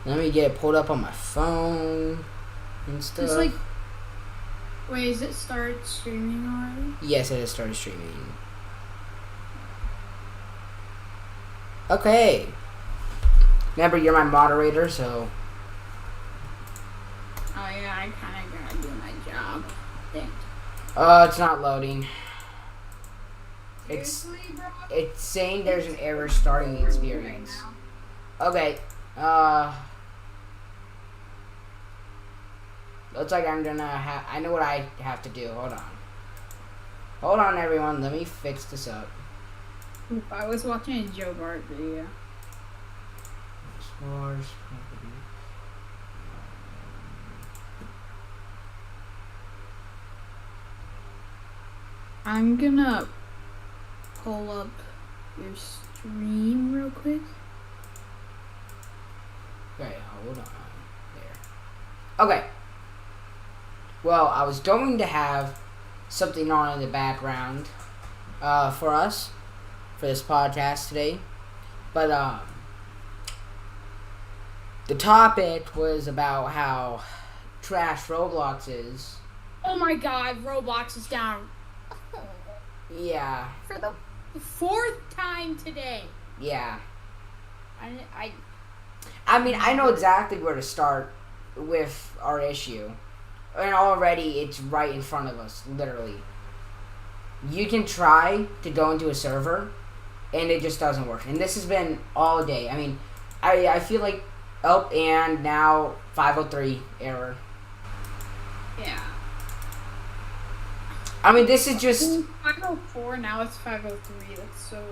Let me get it pulled up on my phone and stuff. It's like, wait, is it started streaming already? Yes, it has started streaming. Okay. Remember, you're my moderator, so. Oh yeah, I kind of gotta do my job. Dang. It's not loading. Seriously, bro? It's saying there's an error starting the experience. Okay. Looks like I'm gonna have. I know what I have to do. Hold on. Hold on, everyone. Let me fix this up. I was watching a Joe Bart video. Stars, property. I'm gonna pull up your stream real quick. Okay, hold on. There. Okay. Well, I was going to have something on in the background for us, for this podcast today. But, the topic was about how trash Roblox is. Oh my god, Roblox is down. Yeah. For the fourth time today. Yeah. I mean, I know exactly where to start with our issue. And already it's right in front of us, literally. You can try to go into a server, and it just doesn't work. And this has been all day. I mean, I feel like, oh, and now 503 error. Yeah. I mean, this is just... 504, now it's 503. That's so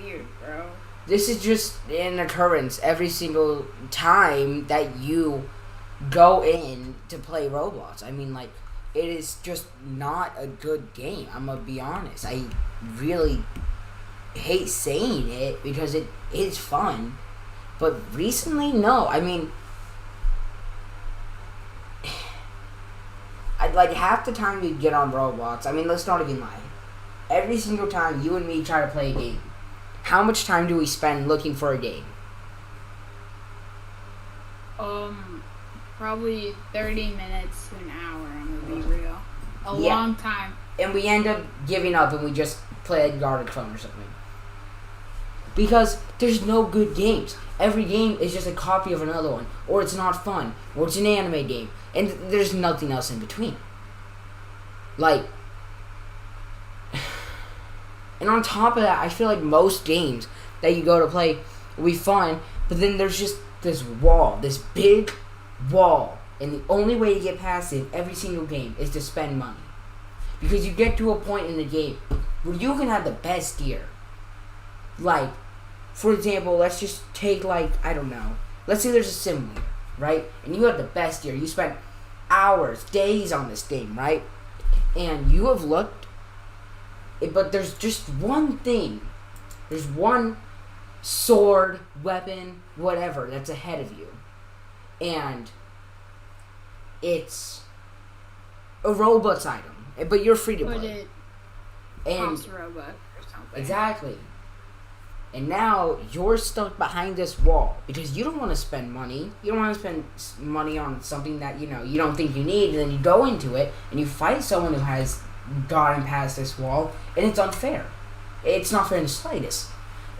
weird, bro. This is just an occurrence every single time that you go in to play Roblox. I mean, like, it is just not a good game. I'm gonna be honest. I really hate saying it because it is fun. But recently, no. I mean, like half the time you get on Roblox, I mean, let's not even lie. Every single time you and me try to play a game, how much time do we spend looking for a game? Probably 30 minutes to an hour, I'm gonna be real. A long time. And we end up giving up and we just play a guarded phone or something. Because there's no good games. Every game is just a copy of another one. Or it's not fun. Or it's an anime game. And there's nothing else in between. Like... And on top of that, I feel like most games that you go to play will be fun. But then there's just this wall. This big wall. And the only way to get past it every single game is to spend money. Because you get to a point in the game where you can have the best gear. Like, for example, let's just take, like, I don't know. Let's say there's a simulator, right? And you have the best gear. You spent hours, days on this game, right? And you have looked, but there's just one thing. There's one sword, weapon, whatever that's ahead of you. And it's a Robux item, but you're free to But play. it costs Robux or something. Exactly. And now you're stuck behind this wall because you don't want to spend money. You don't want to spend money on something that, you know, you don't think you need. And then you go into it and you fight someone who has gotten past this wall, and it's unfair. It's not fair in the slightest.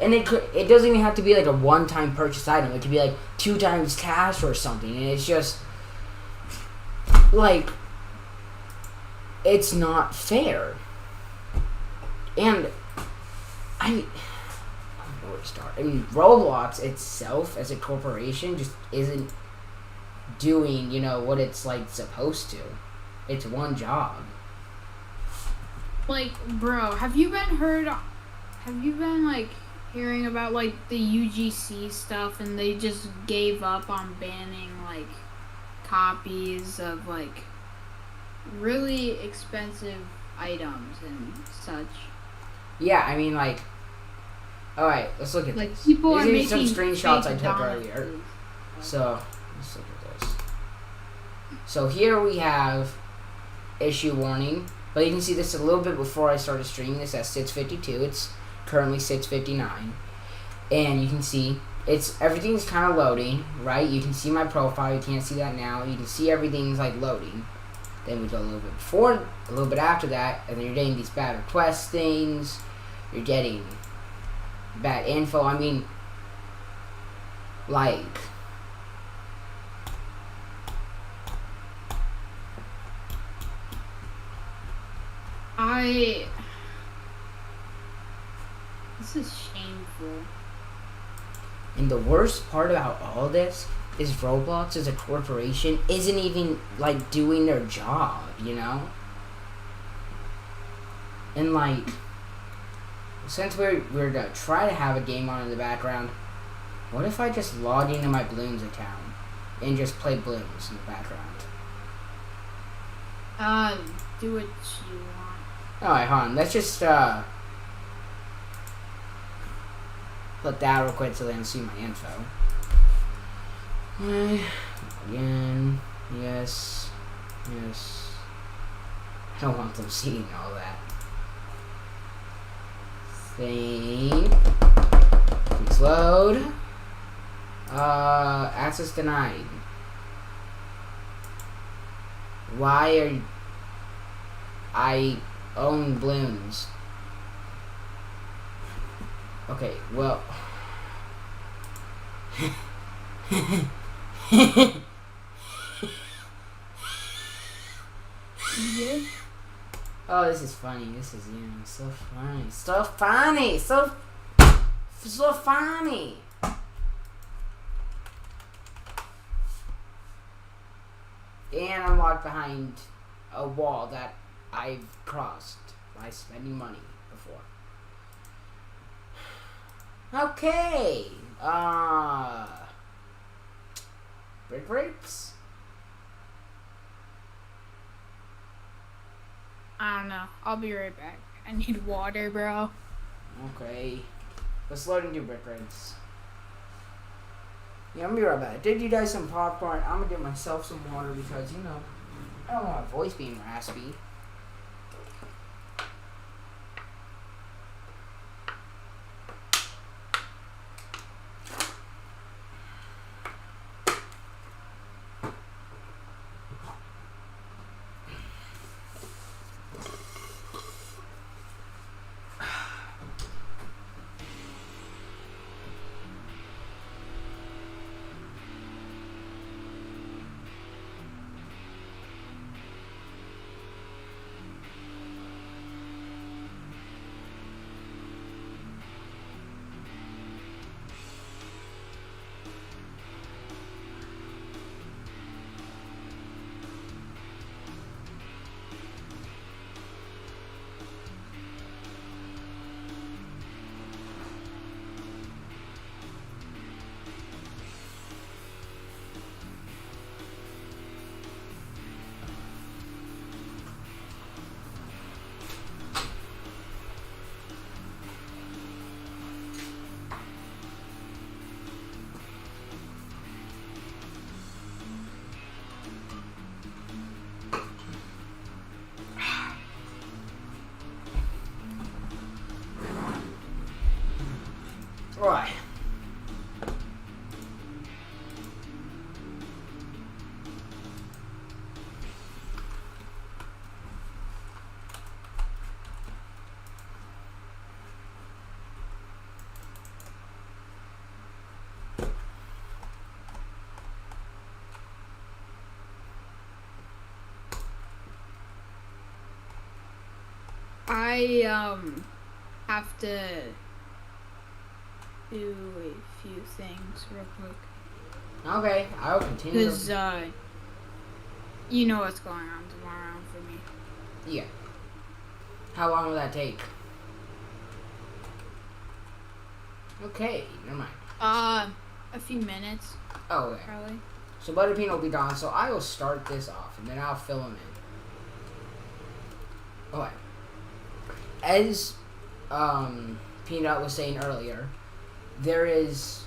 And it doesn't even have to be like a one-time purchase item. It could be like 2 times cash or something. And it's just like, it's not fair. And I don't know where to start. I mean, Roblox itself as a corporation just isn't doing, you know, what it's like supposed to. It's one job. Like, bro, have you been like hearing about like the UGC stuff, and they just gave up on banning like copies of like really expensive items and such? Yeah, I mean, like, alright, let's look at Like, this. people are These making some screenshots I fake took donuts. earlier. So, let's look at this. So here we have issue warning. But you can see this a little bit before I started streaming this at 6:52. It's currently 6:59. And you can see everything's kind of loading, right? You can see my profile. You can't see that now. You can see everything's like loading. Then we go a little bit before, a little bit after that, and then you're getting these bad request things. You're getting bad info. I mean, like, this is shameful. and the worst part about all this is Roblox as a corporation isn't even like doing their job, you know? And like, since we're to try to have a game on in the background, what if I just log into my Bloons account and just play Bloons in the background? Do what you want. Alright, hold on. Let's just put that real quick so they can see my info. Again, yes. I don't want them seeing all that. Thing. Please load. Access denied. Why are I own Bloons? Okay, well. Yeah. Oh, this is funny. This is, so funny. So funny. So funny. And I'm locked behind a wall that I've crossed by spending money before. Okay. Brick breaks? I don't know. I'll be right back. I need water, bro. Okay. Let's load and do brick breaks. Yeah, I'm gonna be right back. Did you guys some popcorn? I'm gonna get myself some water because, I don't want my voice being raspy. Right. I have to do a few things real quick. Okay, I'll continue. Because, you know what's going on tomorrow for me. Yeah. How long will that take? Okay, never mind. A few minutes, Oh, okay. probably. So Butterbean will be gone, so I will start this off, and then I'll fill him in. Okay. As, Peanut was saying earlier, there is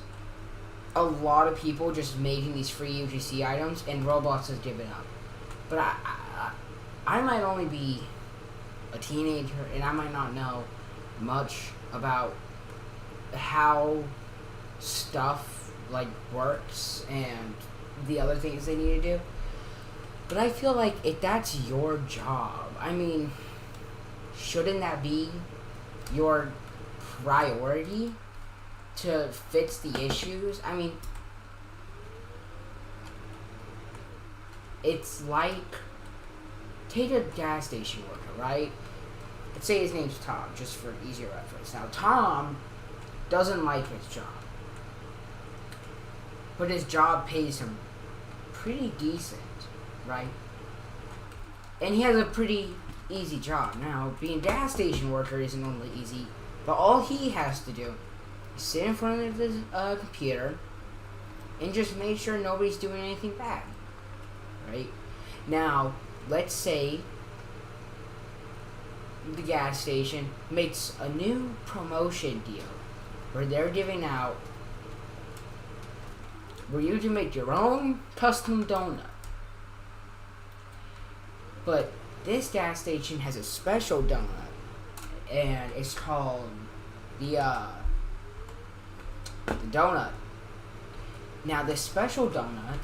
a lot of people just making these free UGC items, and Roblox has given up. But I might only be a teenager, and I might not know much about how stuff like works and the other things they need to do. But I feel like if that's your job, I mean, shouldn't that be your priority to fix the issues? I mean, it's like, take a gas station worker, right? Let's say his name's Tom, just for easier reference. Now, Tom doesn't like his job, but his job pays him pretty decent, right? And he has a pretty easy job. Now, being a gas station worker isn't normally easy, but all he has to do is sit in front of the computer and just make sure nobody's doing anything bad, right? Now, let's say the gas station makes a new promotion deal where they're giving out, where you can make your own custom donut. But this gas station has a special donut, and it's called the donut. Now, this special donut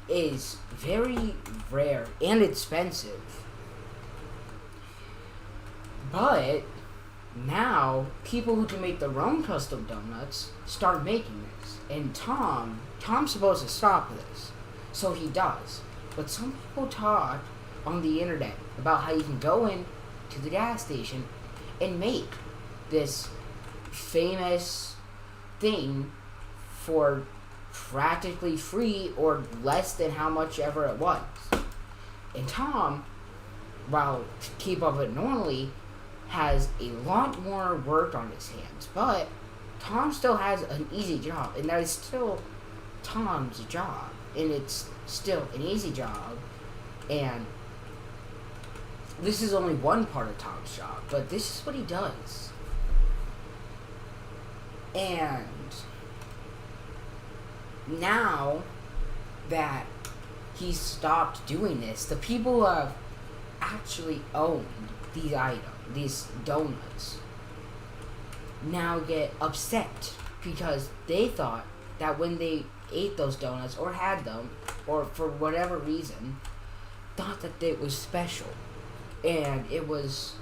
is very rare and expensive. But now people who can make their own custom donuts start making this. And Tom's supposed to stop this. So he does. But some people talk on the internet about how you can go in to the gas station and make this famous thing for practically free or less than how much ever it was. And Tom, while keep up it normally, has a lot more work on his hands. But Tom still has an easy job, and that is still Tom's job. And it's still an easy job. And this is only one part of Tom's job, but this is what he does. And now that he's stopped doing this, the people who have actually owned these items, these donuts, now get upset because they thought that when they ate those donuts or had them, or for whatever reason, thought that it was special and it was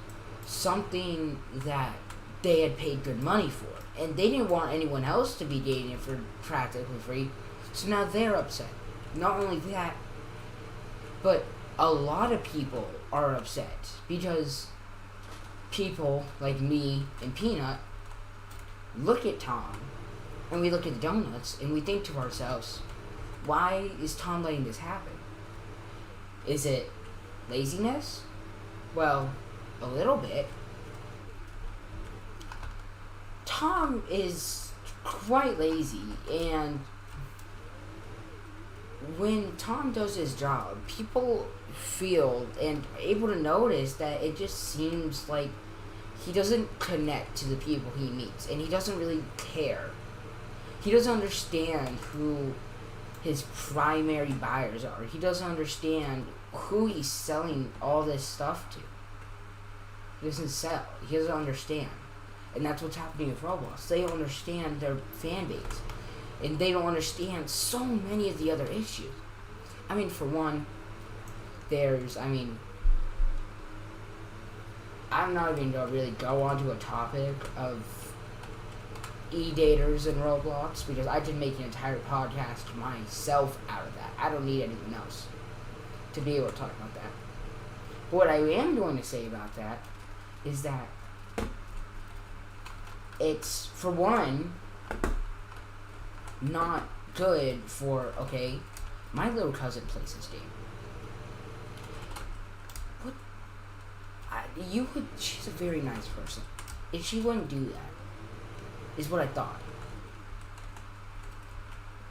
something that they had paid good money for, and they didn't want anyone else to be getting it for practically free. So now they're upset. Not only that, but a lot of people are upset because people like me and Peanut look at Tom and we look at the donuts and we think to ourselves, why is Tom letting this happen? Is it laziness? Well, a little bit. Tom is quite lazy, and when Tom does his job, people feel and able to notice that it just seems like he doesn't connect to the people he meets, and he doesn't really care. He doesn't understand who his primary buyers are. He doesn't understand who he's selling all this stuff to. He doesn't sell. He doesn't understand. And that's what's happening with Roblox. They don't understand their fan base. And they don't understand so many of the other issues. I mean, for one, I'm not even going to really go onto a topic of e-daters in Roblox, because I could make an entire podcast myself out of that. I don't need anyone else to be able to talk about that. But what I am going to say about that is that it's, for one, not good for, okay, my little cousin plays this game. She's a very nice person. If she wouldn't do that, is what I thought.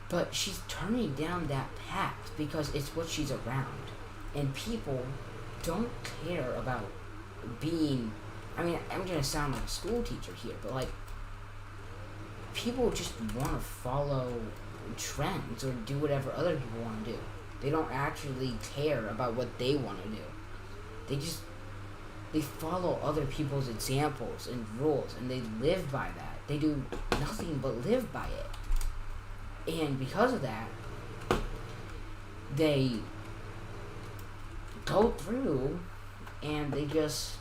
But she's turning down that path because it's what she's around. And people don't care about being, I'm going to sound like a school teacher here, but like, people just want to follow trends or do whatever other people want to do. They don't actually care about what they want to do. They follow other people's examples and rules, and they live by that. They do nothing but live by it. And because of that, they go through and they just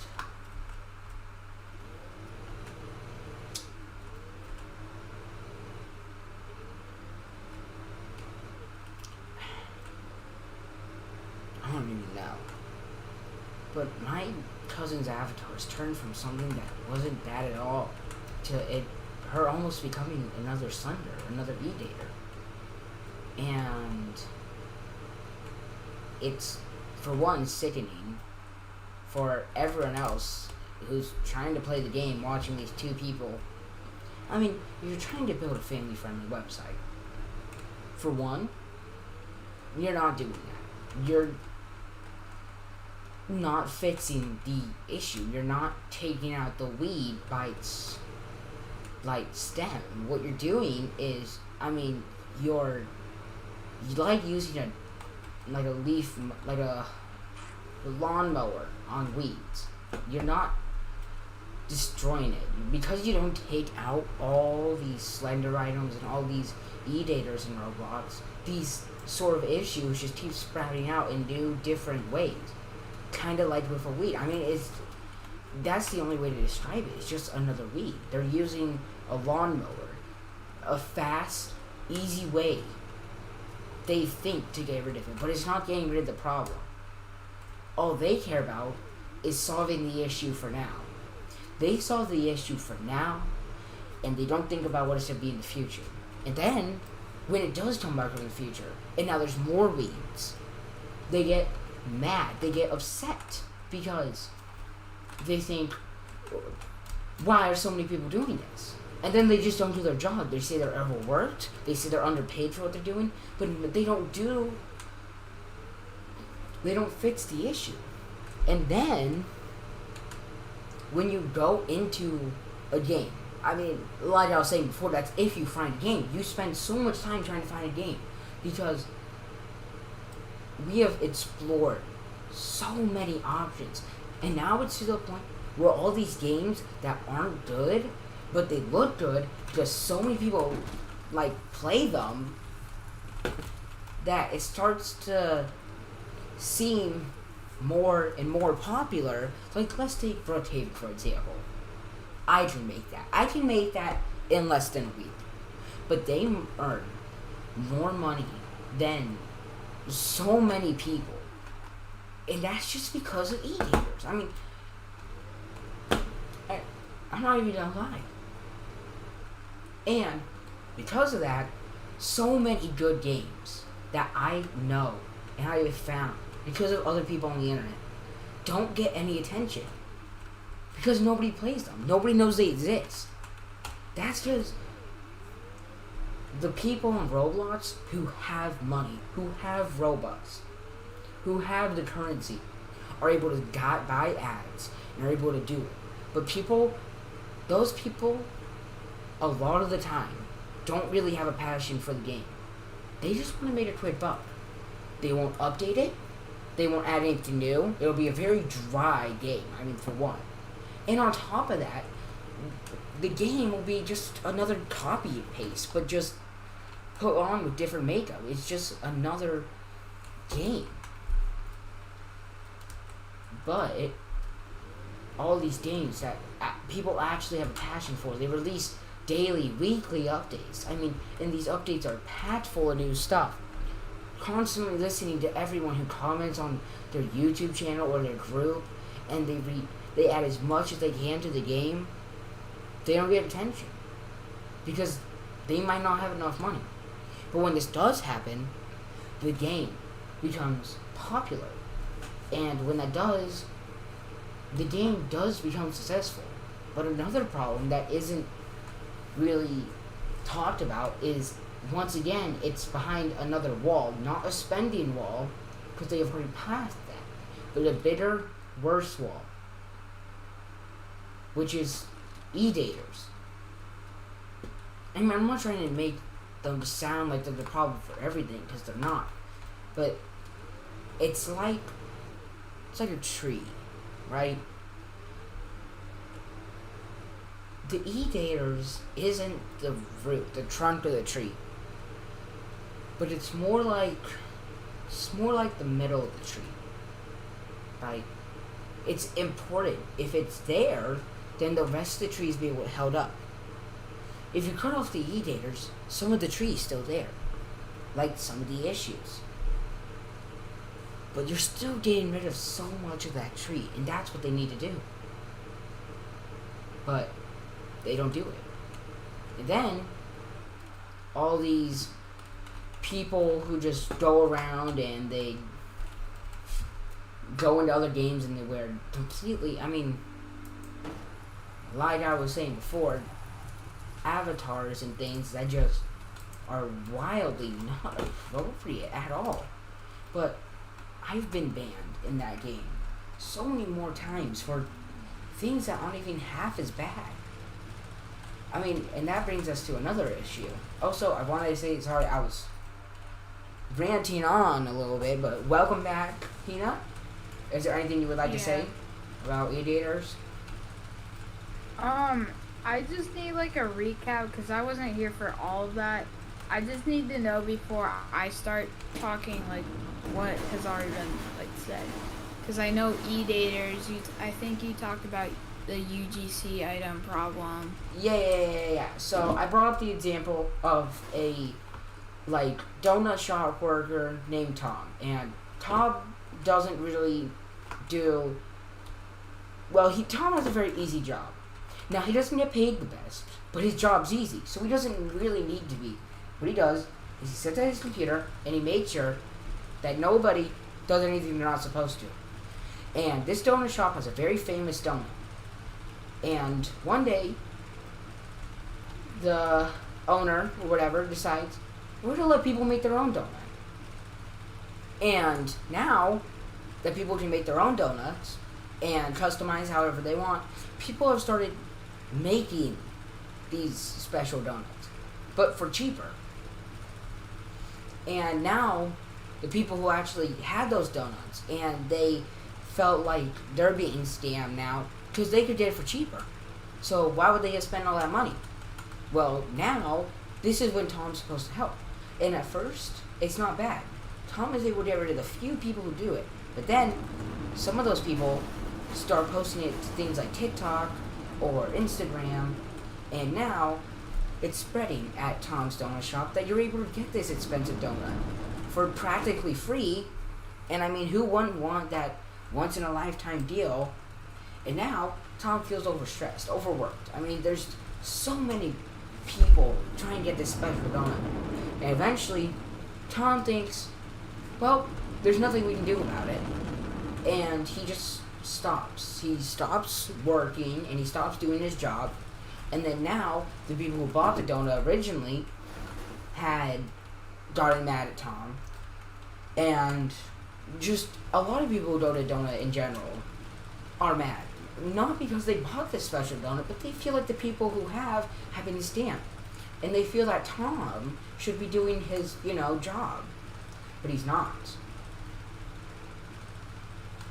I don't even know. But my cousin's avatar has turned from something that wasn't bad at all to her almost becoming another Sunder, another E-Dater. And it's, for one, sickening. For everyone else who's trying to play the game, watching these two people. I mean, if you're trying to build a family-friendly website, for one, you're not doing that. You're not fixing the issue. You're not taking out the weed by its stem. What you're doing is, I mean, you like using a lawnmower on weeds. You're not destroying it. Because you don't take out all these Slender items and all these E-Daters in Roblox, these sort of issues just keep sprouting out in new, different ways. Kind of like with a weed. I mean, that's the only way to describe it. It's just another weed. They're using a lawnmower, a fast, easy way they think to get rid of it, but it's not getting rid of the problem. All they care about is solving the issue for now. They solve the issue for now, and they don't think about what it's going to be in the future. And then, when it does come back in the future, and now there's more weeds, they get mad, they get upset, because they think, why are so many people doing this? And then they just don't do their job. They say they're overworked, they say they're underpaid for what they're doing, but they don't fix the issue. And then, when you go into a game, I mean, like I was saying before, that's if you find a game. You spend so much time trying to find a game, because we have explored so many options, and now it's to the point where all these games that aren't good, but they look good because so many people play them, that it starts to seem more and more popular. Like, let's take Brookhaven, for example. I can make that in less than a week, but they earn more money than so many people, and that's just because of E-Daters. I mean, I'm not even gonna lie. And because of that, so many good games that I know and I have found because of other people on the internet don't get any attention because nobody plays them. Nobody knows they exist. That's just the people on Roblox who have money, who have Robux, who have the currency, are able to buy ads and are able to do it. But those people, a lot of the time, don't really have a passion for the game. They just want to make a quick buck. They won't update it. They won't add anything new. It'll be a very dry game, I mean, for one. And on top of that, the game will be just another copy and paste, but just put on with different makeup. It's just another game. But all these games that people actually have a passion for, they release daily, weekly updates. I mean, and these updates are packed full of new stuff. Constantly listening to everyone who comments on their YouTube channel or their group, and they add as much as they can to the game. They don't get attention because they might not have enough money. But when this does happen, the game becomes popular. And when that does, the game does become successful. But another problem that isn't really talked about is, once again, it's behind another wall. Not a spending wall, because they have already passed that, but a bigger, worse wall, which is E-Daters. I mean, I'm not trying to make them sound like they're the problem for everything, because they're not. But it's like a tree, right? the e-daters isn't the root, the trunk of the tree, but it's more like the middle of the tree. Like, it's important. If it's there, then the rest of the trees be held up. If you cut off the e-daters, some of the tree is still there, like some of the issues. But you're still getting rid of so much of that tree, and that's what they need to do. But they don't do it. And then all these people who just go around and they go into other games and they wear completely, I mean, like I was saying before, avatars and things that just are wildly not appropriate at all. But I've been banned in that game so many more times for things that aren't even half as bad. I mean, and that brings us to another issue. Also, I wanted to say, sorry, I was ranting on a little bit, but welcome back, Peanut. Is there anything you would like to say about e-daters? I just need like a recap because I wasn't here for all of that. I just need to know before I start talking like what has already been like said. Because I know e-daters, I think you talked about the UGC item problem. Yeah. So I brought up the example of a like donut shop worker named Tom, and Tom doesn't really do well. Tom has a very easy job. Now he doesn't get paid the best, but his job's easy, so he doesn't really need to be. What he does is he sits at his computer and he makes sure that nobody does anything they're not supposed to. And this donut shop has a very famous donut. And one day, the owner or whatever decides we're gonna let people make their own donut. And now that people can make their own donuts and customize however they want, people have started making these special donuts, but for cheaper. And now the people who actually had those donuts and they felt like they're being scammed now because they could get it for cheaper. So why would they have spent all that money? Well, now this is when Tom's supposed to help. And at first, it's not bad. Tom is able to get rid of the few people who do it. But then, some of those people start posting it to things like TikTok or Instagram. And now, it's spreading at Tom's Donut Shop that you're able to get this expensive donut for practically free. And I mean, who wouldn't want that once-in-a-lifetime deal? And now, Tom feels overstressed, overworked. I mean, there's so many people trying to get this special donut. And eventually, Tom thinks, well, there's nothing we can do about it. And he just stops. He stops working and he stops doing his job. And then now, the people who bought the donut originally had gotten mad at Tom. And just a lot of people who go to donut in general are mad. Not because they bought this special donut, but they feel like the people who have been scammed. And they feel that Tom should be doing his, job. But he's not.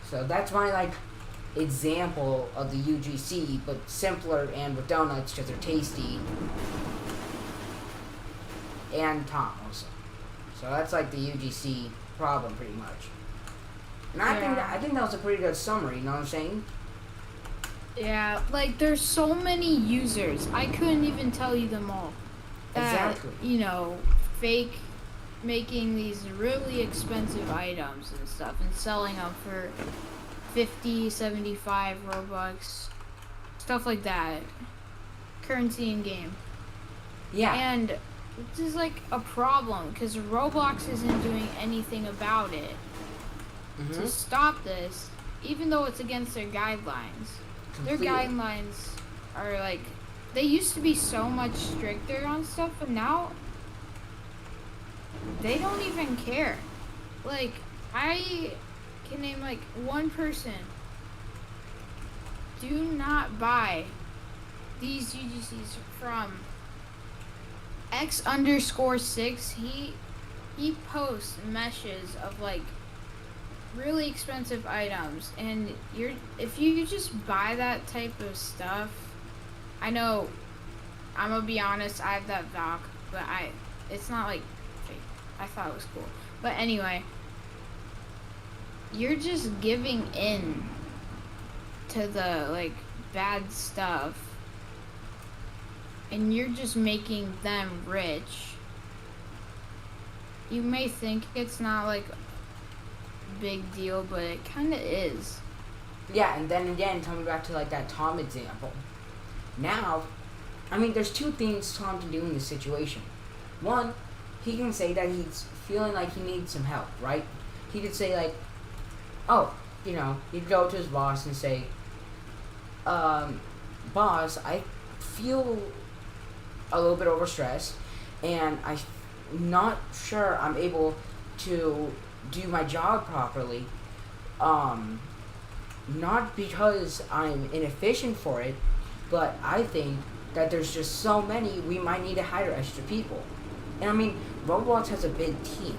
So that's my, example of the UGC, but simpler and with donuts because they're tasty. And Tom also. So that's the UGC problem pretty much. And I think that was a pretty good summary, you know what I'm saying? Yeah, there's so many users. I couldn't even tell you them all. Exactly. Fake making these really expensive items and stuff and selling them for 50, 75 Robux. Stuff like that. Currency in game. Yeah. And this is a problem because Roblox isn't doing anything about it to stop this, even though it's against their guidelines. Completely. Their guidelines are they used to be so much stricter on stuff, but now they don't even care. I can name one person. Do not buy these UGCs from X_6. He posts meshes of really expensive items, and if you just buy that type of stuff, I know. I'm gonna be honest. I have that doc, but it's not like fake. I thought it was cool, but anyway, you're just giving in to the like bad stuff, and you're just making them rich. You may think it's not like a big deal, but it kind of is. Yeah, and then again, coming back to like that Tom example. Now, I mean, there's two things Tom can do in this situation. One, he can say that he's feeling like he needs some help, right? He could say like, oh, he'd go to his boss and say, boss, I feel a little bit overstressed, and I'm not sure I'm able to do my job properly. Not because I'm inefficient for it, but I think that there's just so many, we might need to hire extra people. And I mean, Roblox has a big team.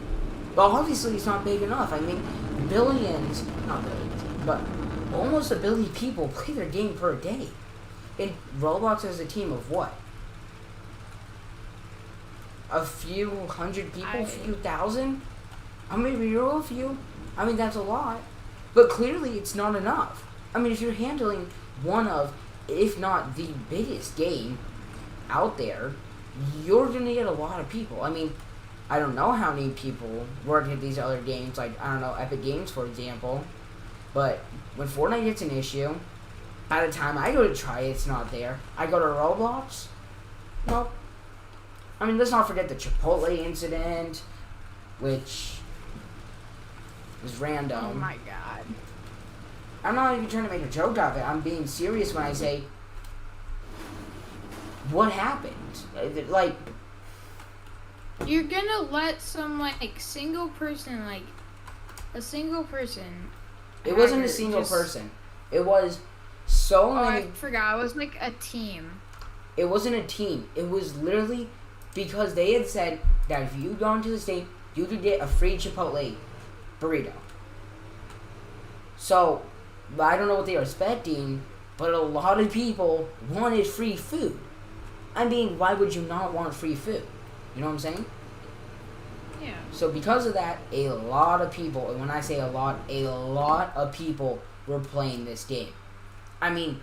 Well, obviously it's not big enough. I mean, not billions, but almost 1 billion people play their game per day. And Roblox has a team of what? A few hundred people? A few thousand? I mean, a few. I mean, that's a lot. But clearly it's not enough. I mean, if you're handling one of, if not the biggest game out there, you're going to get a lot of people. I mean, I don't know how many people work at these other games, like, I don't know, Epic Games, for example. But when Fortnite gets an issue, by the time I go to try it, it's not there. I go to Roblox, nope. I mean, let's not forget the Chipotle incident, which was random. Oh my god. I'm not even trying to make a joke out of it. I'm being serious when I say, what happened? Like, you're gonna let some single person, a single person. It wasn't a single person. It was so many. I forgot. It was like a team. It wasn't a team. It was literally because they had said that if you go into the state, you could get a free Chipotle burrito. So, I don't know what they were expecting, but a lot of people wanted free food. I mean, why would you not want free food? You know what I'm saying? Yeah. So because of that, a lot of people, and when I say a lot of people were playing this game. I mean,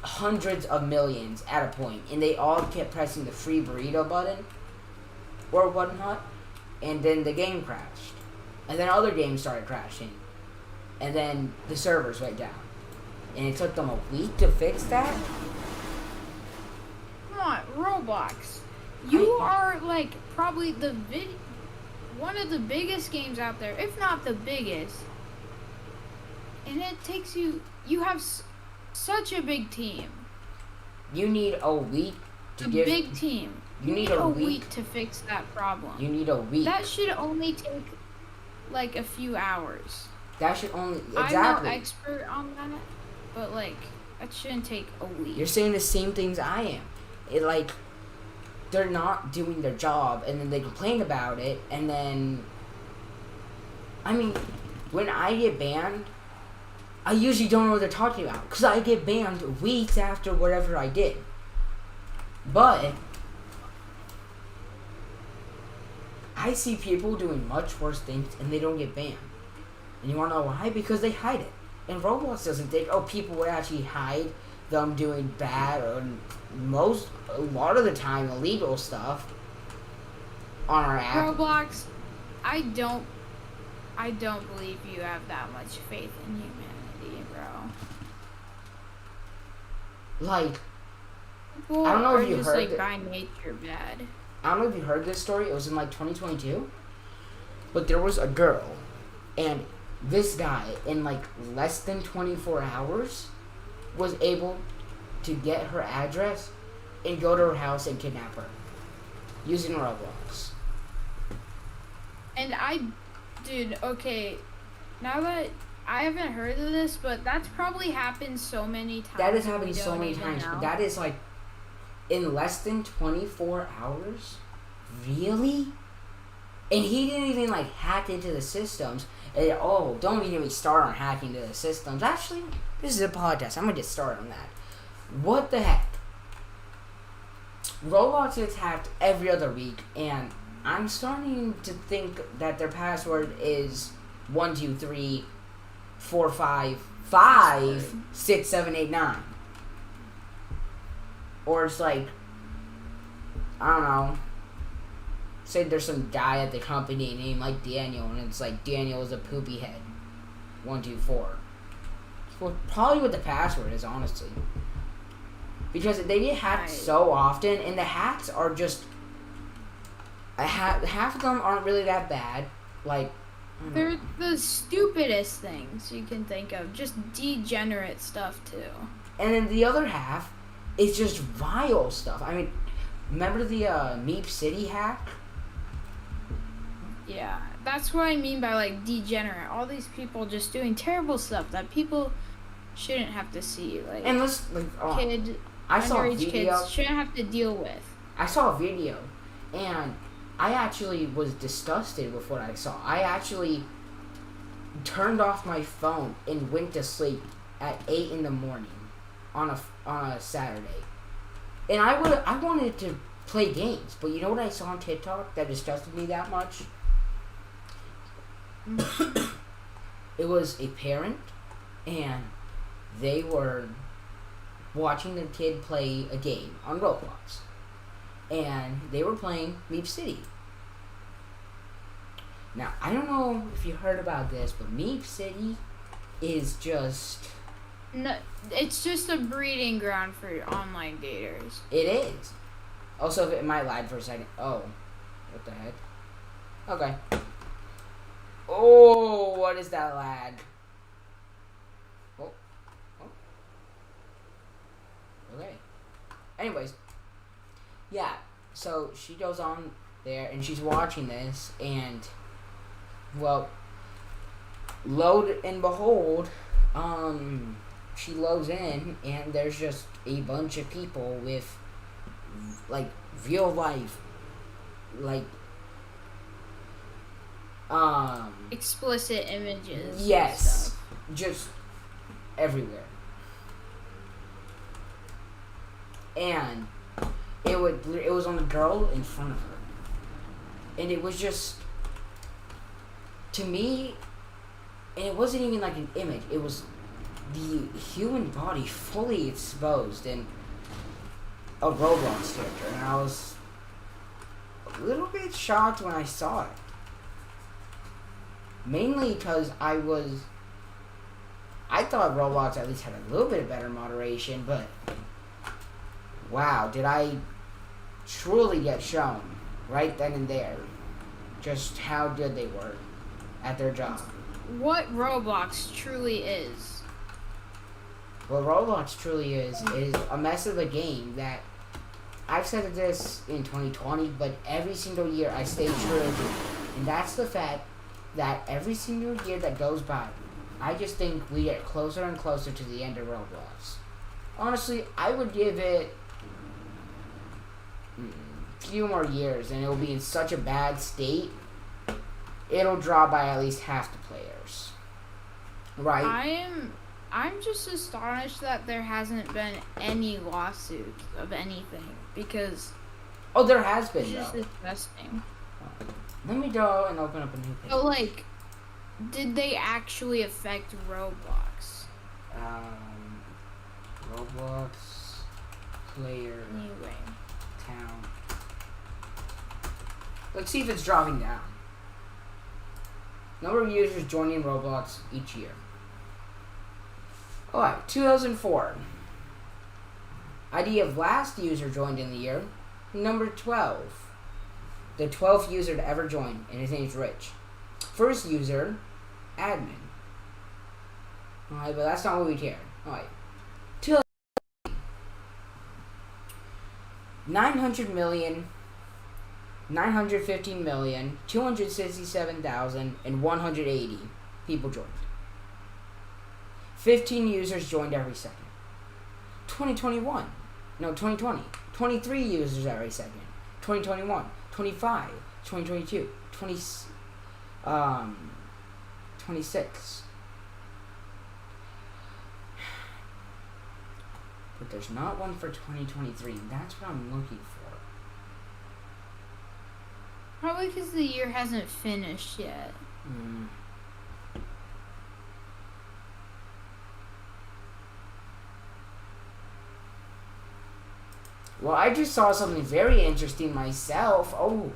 hundreds of millions at a point, and they all kept pressing the free burrito button or whatnot, and then the game crashed. And then other games started crashing. And then the servers went down. And it took them a week to fix that? Come on, Roblox. You are probably one of the biggest games out there, if not the biggest. And it takes you have such a big team. You need a week to get a big team. You need a week to fix that problem. You need a week. That should only take a few hours. That should only exactly. I'm no expert on that, but that shouldn't take a week. You're saying the same things I am. It they're not doing their job, and then they complain about it, and then I mean, when I get banned, I usually don't know what they're talking about because I get banned weeks after whatever I did. But I see people doing much worse things and they don't get banned. And you want to know why? Because they hide it. And Roblox doesn't think, people would actually hide them doing bad or a lot of the time illegal stuff on our app. Roblox, I don't believe you have that much faith in humanity, bro. People I don't know if you just heard by nature bad. I don't know if you heard this story. It was in 2022. But there was a girl, and this guy in less than 24 hours was able to get her address and go to her house and kidnap her using Roblox. And dude, okay, now that I haven't heard of this, but that's probably happened so many times. That has happened so many times, but that is in less than 24 hours? Really? And he didn't even hack into the systems. And, don't even get me started on hacking into the systems. Actually, this is a podcast. I'm gonna get started on that. What the heck? Roblox gets hacked every other week, and I'm starting to think that their password is 123455678 9, or it's like, I don't know. Say there's some guy at the company named like Daniel, and it's like Daniel is a poopy head. 124. Well, probably what the password is, honestly. Because they get hacked so often, and the hacks are just half of them aren't really that bad. Like, they're the stupidest things you can think of, just degenerate stuff too. And then the other half is just vile stuff. I mean, remember the Meep City hack? Yeah, that's what I mean by like degenerate. All these people just doing terrible stuff that people shouldn't have to see. Like, and let's underage kids shouldn't have to deal with. I saw a video, and I actually was disgusted with what I saw. I actually turned off my phone and went to sleep at 8 in the morning on a Saturday. And I wanted to play games, but you know what I saw on TikTok that disgusted me that much? It was a parent, and they were watching their kid play a game on Roblox, and they were playing Meep City. Now, I don't know if you heard about this, but Meep City is just... No, it's just a breeding ground for online daters. It is. Also, it might lag for a second. Oh, what the heck? Okay. Oh, what is that lag? Oh. Okay. Anyways. Yeah, so she goes on there, and she's watching this, and, well, load and behold, she loads in, and there's just a bunch of people with, like, real life, like, explicit images. Yes, just everywhere. And it was on the girl in front of her. And it was just, to me, and it wasn't even like an image, it was the human body fully exposed in a Roblox character. And I was a little bit shocked when I saw it. Mainly because I thought Roblox at least had a little bit better moderation, but wow, did I truly get shown right then and there just how good they were at their job. What Roblox truly is. What Roblox truly is a mess of a game that I've said this in 2020, but every single year I stay true, and that's the fact that every single year that goes by, I just think we get closer and closer to the end of Roblox. Honestly, I would give it a few more years, and it'll be in such a bad state, it'll draw by at least half the players. Right? I'm just astonished that there hasn't been any lawsuits of anything, because... Oh, there has been, it's just disgusting. Let me go and open up a new page. So, like, did they actually affect Roblox? Roblox player Anyway. town. Let's see if it's dropping down. Number of users joining Roblox each year. Alright, 2004. ID of last user joined in the year. Number 12. The 12th user to ever join, and his name's Rich. First user, admin. Alright, but that's not what we care. Alright. 915,267,180 people joined. 15 users joined every second. 2020. 23 users every second. 2021. 25. 2022. 26. But there's not one for 2023, and that's what I'm looking for. Probably because the year hasn't finished yet. Mm. Well, I just saw something very interesting myself. Oh,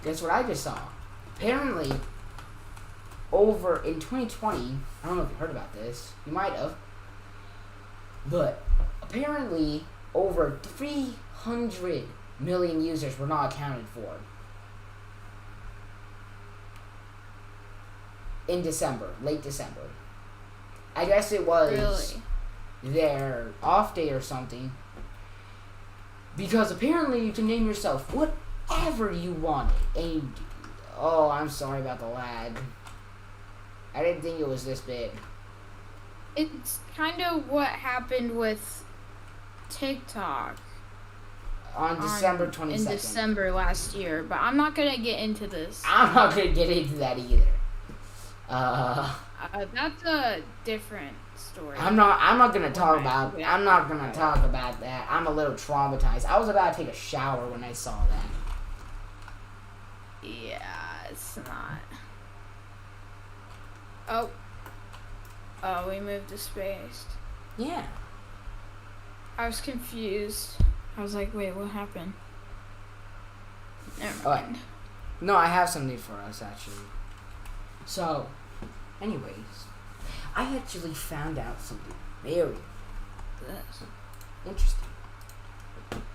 guess what I just saw? Apparently, over in 2020, I don't know if you heard about this. You might have. But apparently, over 300 million users were not accounted for in December, late December. I guess it was their off day or something. Because apparently you can name yourself whatever you want. And oh, I'm sorry about the lag. I didn't think it was this big. It's kind of what happened with TikTok On December 22nd. In December last year, but I'm not gonna get into this. I'm not gonna get into that either. That's a different story. I'm not gonna talk about that. I'm a little traumatized. I was about to take a shower when I saw that. Yeah, it's not. Oh, we moved to space. Yeah. I was confused. I was like, wait, what happened? Never mind. No, I have something for us, actually. So, anyways, I actually found out something very interesting.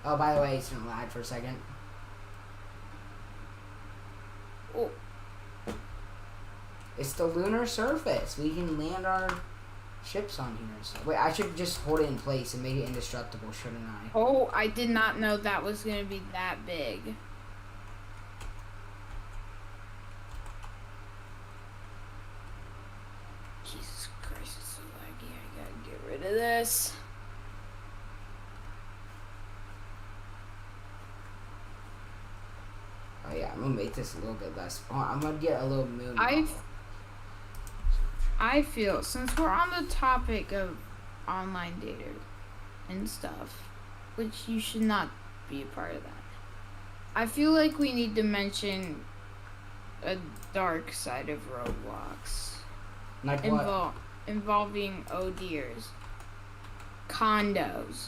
Oh, by the way, it's gonna lag for a second. Oh. It's the lunar surface. We can land our ships on here. So, wait, I should just hold it in place and make it indestructible, shouldn't I? Oh, I did not know that was going to be that big. Jesus Christ, it's so laggy. I gotta get rid of this. Oh yeah, I'm gonna make this a little bit less. Oh, I'm gonna get a little moon. I feel, since we're on the topic of online dating and stuff, which you should not be a part of that, I feel like we need to mention a dark side of Roblox. Like what? Involving oh dears. Condos.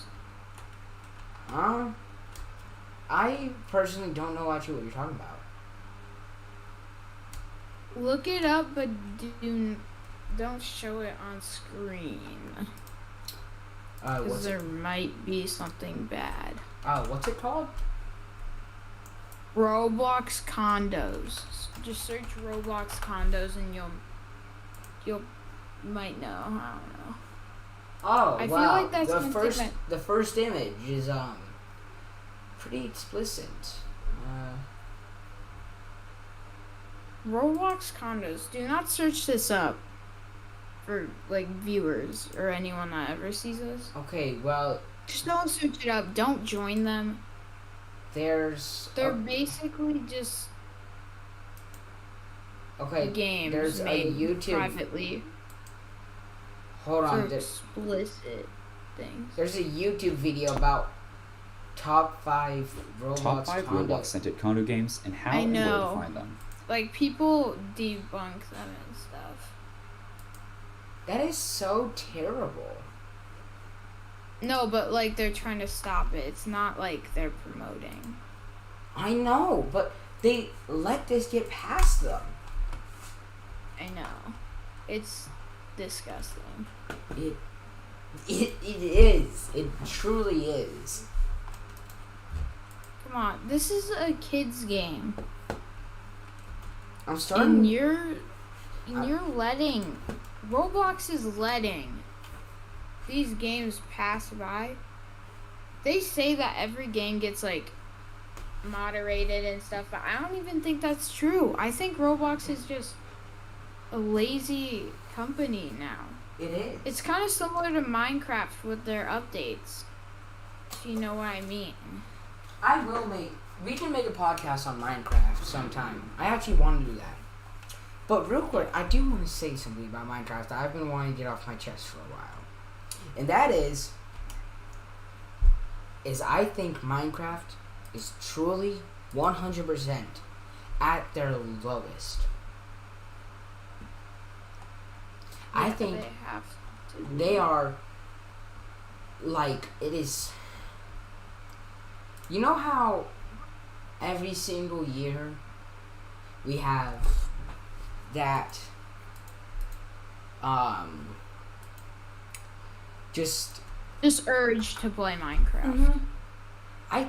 I personally don't know actually what you're talking about. Look it up, but don't show it on screen. Because there might be something bad. What's it called? Roblox condos. Just search Roblox condos and you'll might know. I don't know. Oh, I wow. feel like that's the first image is pretty explicit. Roblox condos. Do not search this up for like viewers or anyone that ever sees this. Okay, well, just don't search it up. Don't join them. They're basically just games there's made a YouTube privately. Hold on, explicit things. There's a YouTube video about top 5 Roblox scented condo games and how and where to find them. Like, people debunk them and stuff. That is so terrible. No, but like they're trying to stop it. It's not like they're promoting. I know, but they let this get past them. I know. It's disgusting. It is. It truly is. Come on, this is a kid's game. I'm starting. And you're letting Roblox is letting these games pass by. They say that every game gets like moderated and stuff, but I don't even think that's true. I think Roblox is just a lazy company now. It is. It's kind of similar to Minecraft with their updates, if you know what I mean. We can make a podcast on Minecraft sometime. I actually want to do that. But real quick, I do want to say something about Minecraft that I've been wanting to get off my chest for a while. And that is I think Minecraft is truly 100% at their lowest. I think they have to. they are like, it is. You know how every single year we have that just urge to play Minecraft. Mm-hmm. I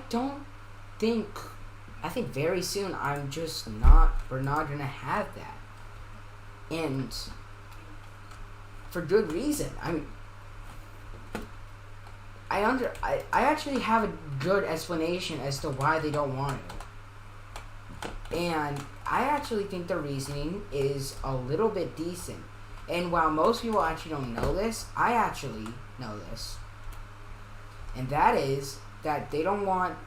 think very soon we're not gonna have that. And for good reason. I mean, I actually have a good explanation as to why they don't want it. And I actually think the reasoning is a little bit decent. And while most people actually don't know this, I actually know this. And that is that they don't want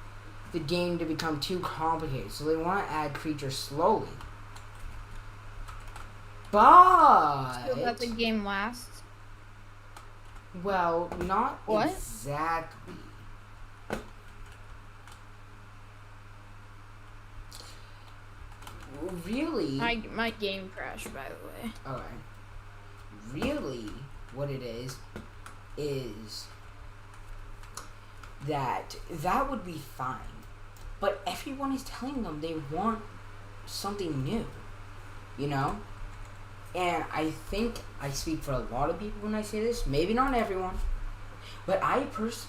the game to become too complicated. So they want to add creatures slowly. But So that the game lasts? Well, not What? exactly. Really? My game crashed, by the way. Okay. Really, what it is that would be fine. But everyone is telling them they want something new. You know? And I think I speak for a lot of people when I say this. Maybe not everyone. But I personally,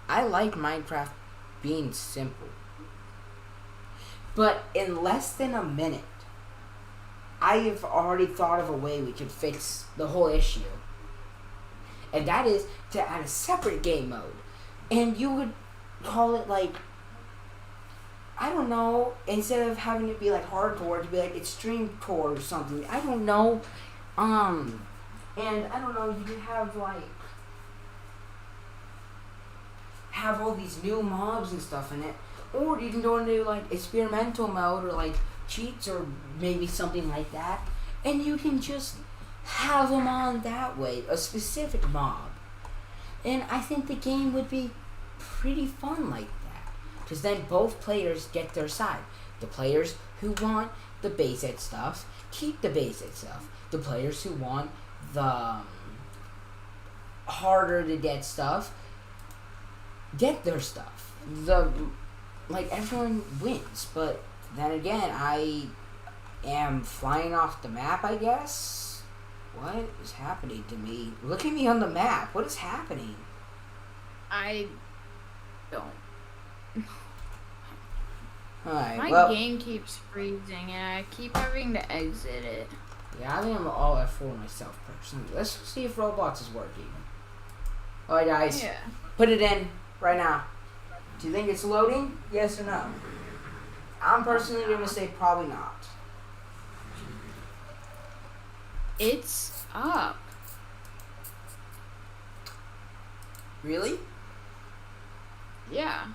I like Minecraft being simple. But in less than a minute, I have already thought of a way we could fix the whole issue. And that is to add a separate game mode. And you would call it like, I don't know, instead of having it be like hardcore, to be like extreme core or something. I don't know. And I don't know, you could have all these new mobs and stuff in it. Or you can go into like experimental mode or like cheats or maybe something like that. And you can just have them on that way, a specific mob. And I think the game would be pretty fun like that. Because then both players get their side. The players who want the basic stuff, keep the basic stuff. The players who want the harder to get stuff, get their stuff. Everyone wins. But then again, I am flying off the map, I guess. What is happening to me? Look at me on the map. What is happening? I don't. Alright, My game keeps freezing and I keep having to exit it. Yeah, I think I'm all F4 myself, personally. Let's see if Roblox is working. Alright, guys. Yeah. Put it in right now. Do you think it's loading? Yes or no? I'm personally going to say probably not. It's up. Really? Yeah.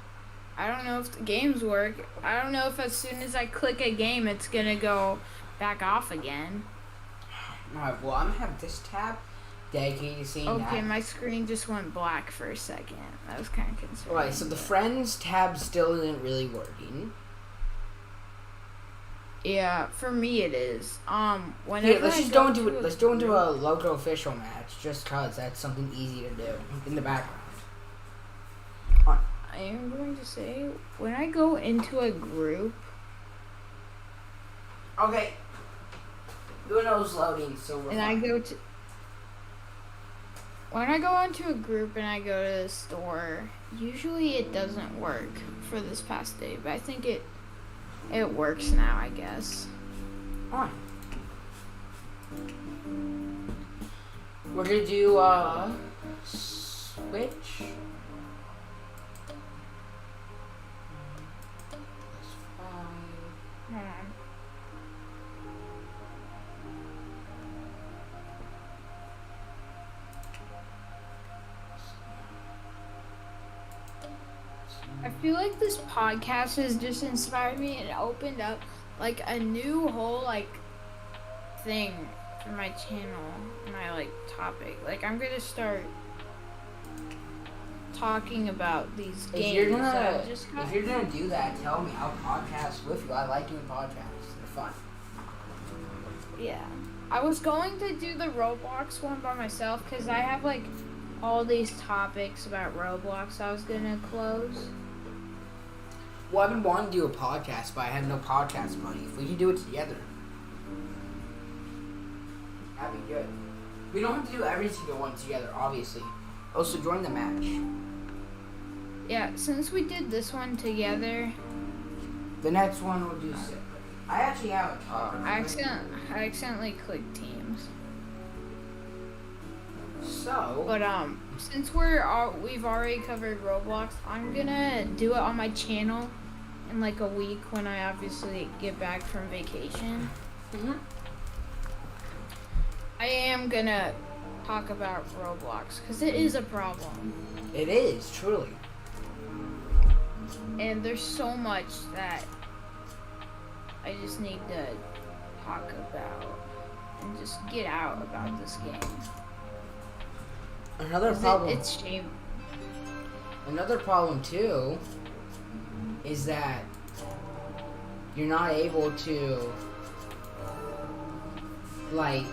I don't know if the games work. I don't know if as soon as I click a game, it's going to go back off again. Alright, well, I'm going to have this tab dedicated to seeing that. Okay, my screen just went black for a second. That was kind of concerning. Alright, so the Friends tab still isn't really working. Yeah, for me it is. Whenever Here, let's go into a local official match, just cause that's something easy to do in the background. I am going to say, when I go into a group... Okay. Uno's loading, so we're fine. When I go into a group and I go to the store, usually it doesn't work for this past day, but I think it works now, I guess. Fine. We're gonna do switch. Hold on. I feel like this podcast has just inspired me and opened up like a new whole thing for my channel, my topic. I'm gonna start talking about these games. If you're gonna do that, tell me. I'll podcast with you. I like doing podcasts. They're fun. Yeah. I was going to do the Roblox one by myself because I have like all these topics about Roblox I was gonna close. Well, I've been wanting to do a podcast, but I have no podcast money. If we can do it together, that'd be good. We don't have to do every single one together, obviously. Also, join the match. Yeah, since we did this one together, the next one we'll do separate. I actually have a topic. I accidentally clicked teams. So, but since we've already covered Roblox, I'm gonna do it on my channel in like a week when I obviously get back from vacation. I am gonna talk about Roblox because it is a problem. It is truly. And there's so much that I just need to talk about and just get out about this game. Another problem. It's shame. Another problem too is that you're not able to, like,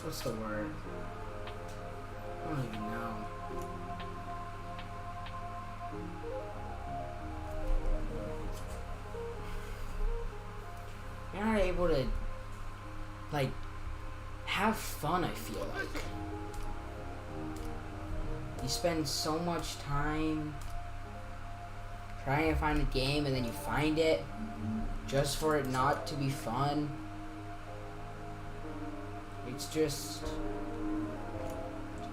what's the word? I don't even know. You're not able to, like, have fun, I feel like. You spend so much time trying to find a game and then you find it just for it not to be fun. It's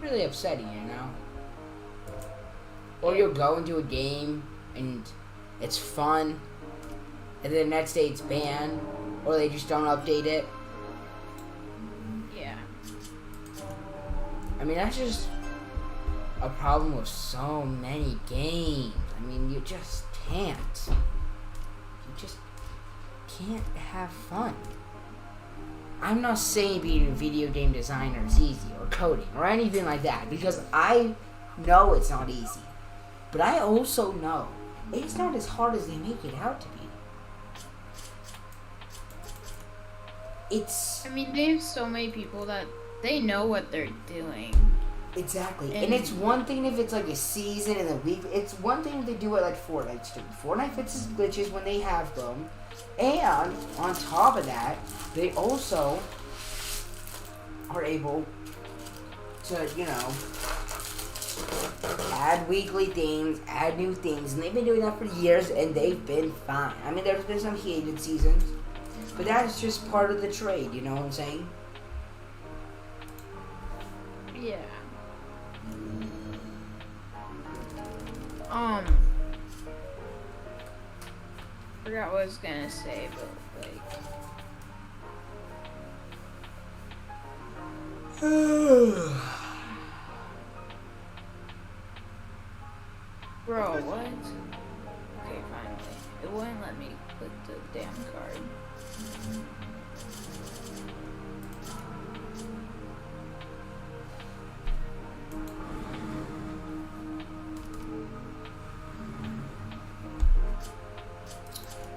really upsetting, you know? Or you'll go into a game and it's fun and then the next day it's banned or they just don't update it. Yeah. I mean, that's just a problem with so many games. I mean, you just can't. You just can't have fun. I'm not saying being a video game designer is easy, or coding, or anything like that, because I know it's not easy. But I also know it's not as hard as they make it out to be. I mean, they have so many people that they know what they're doing. Exactly. And it's one thing if it's like a season and a week. It's one thing if they do it like Fortnite's doing. Fortnite fixes glitches when they have them. And on top of that, they also are able to, you know, add weekly things, add new things. And they've been doing that for years and they've been fine. I mean, there's been some hated seasons. But that's just part of the trade, you know what I'm saying? Yeah. Forgot what I was gonna say, but like. Bro, what? Okay, finally. It wouldn't let me click the damn card.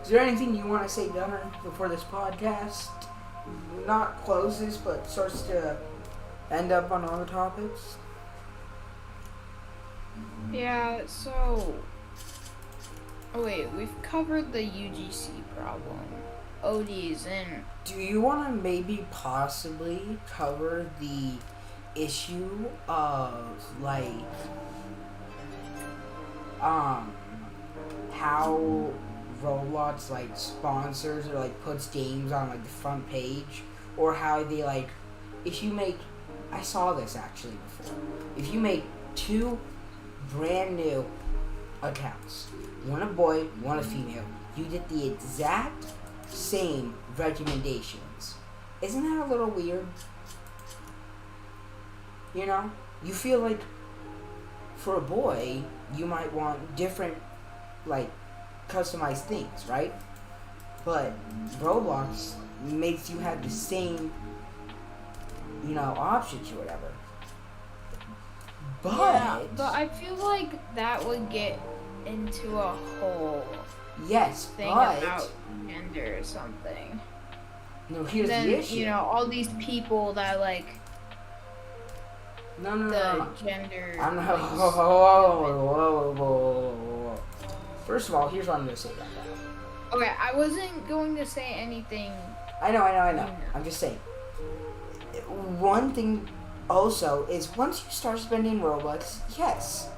Is there anything you want to say, Gunnar, before this podcast not closes, but starts to end up on all the topics? Yeah, so... Oh wait, we've covered the UGC problem. ODs and... Do you want to maybe possibly cover the issue of, like, how Roblox, like, sponsors or, like, puts games on, like, the front page, or how they, like, if you make, I saw this actually before, if you make 2 brand new accounts, one a boy, one a female, you get the exact same recommendations. Isn't that a little weird? You know? You feel like, for a boy, you might want different, like, customized things, right? But Roblox makes you have the same, you know, options or whatever. but I feel like that would get into a whole thing about gender or something. No, here's then, the issue. You know, all these people that like no. Gender. I'm not. Whoa. First of all, here's what I'm gonna say about that. Okay, I wasn't going to say anything. I know. I'm just saying. One thing also is once you start spending Robux, yes,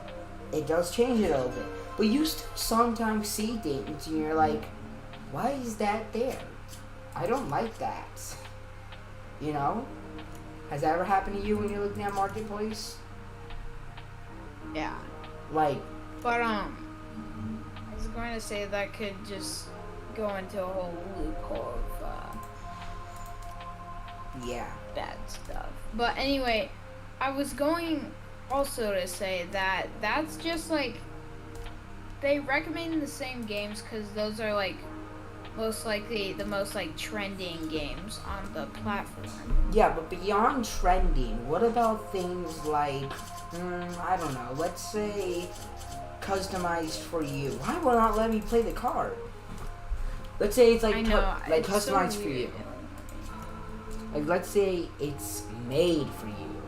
it does change it a little bit. But you still sometimes see things and you're like, why is that there? I don't like that. You know? Has that ever happened to you when you're looking at Marketplace? Yeah. Like. But, I was going to say that could just go into a whole loophole of, yeah. bad stuff. But anyway, I was going also to say that that's just like, they recommend the same games because those are like most likely the most like trending games on the platform. Yeah, but beyond trending, what about things like, I don't know, let's say customized for you? Why will not let me play the card? Let's say it's like it's customized so for you. weird. Like let's say it's made for you.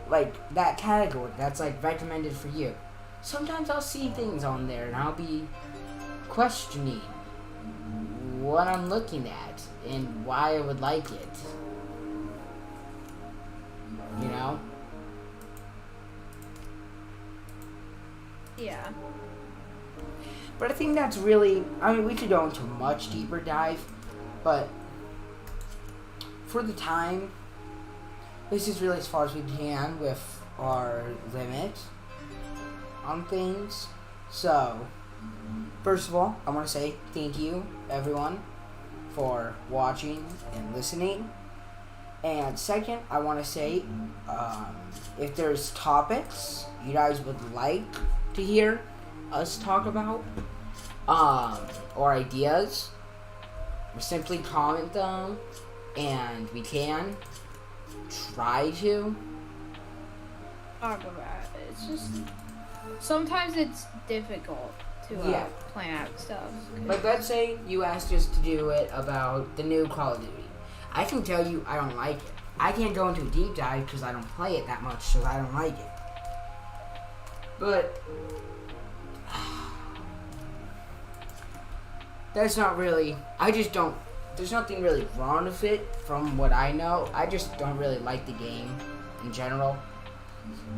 Like that category that's like recommended for you. Sometimes I'll see things on there and I'll be questioning what I'm looking at and why I would like it. You know? Yeah. But I think that's really, I mean, we could go into a much deeper dive, but for the time, this is really as far as we can with our limit on things. So, first of all, I want to say thank you, everyone, for watching and listening. And second, I want to say, if there's topics you guys would like to hear us talk about, or ideas, simply comment them, and we can try to talk about it. It's just sometimes it's difficult to plan out stuff. Like let's say you asked us to do it about the new Call of Duty. I can tell you I don't like it. I can't go into a deep dive because I don't play it that much, so I don't like it. But that's not really, I just don't, there's nothing really wrong with it from what I know. I just don't really like the game in general.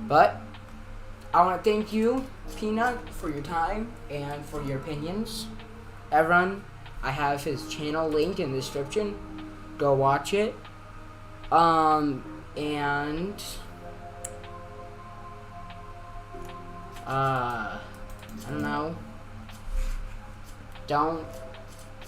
But I want to thank you, Peanut, for your time and for your opinions. Everyone, I have his channel link in the description. Go watch it. And I don't know. Don't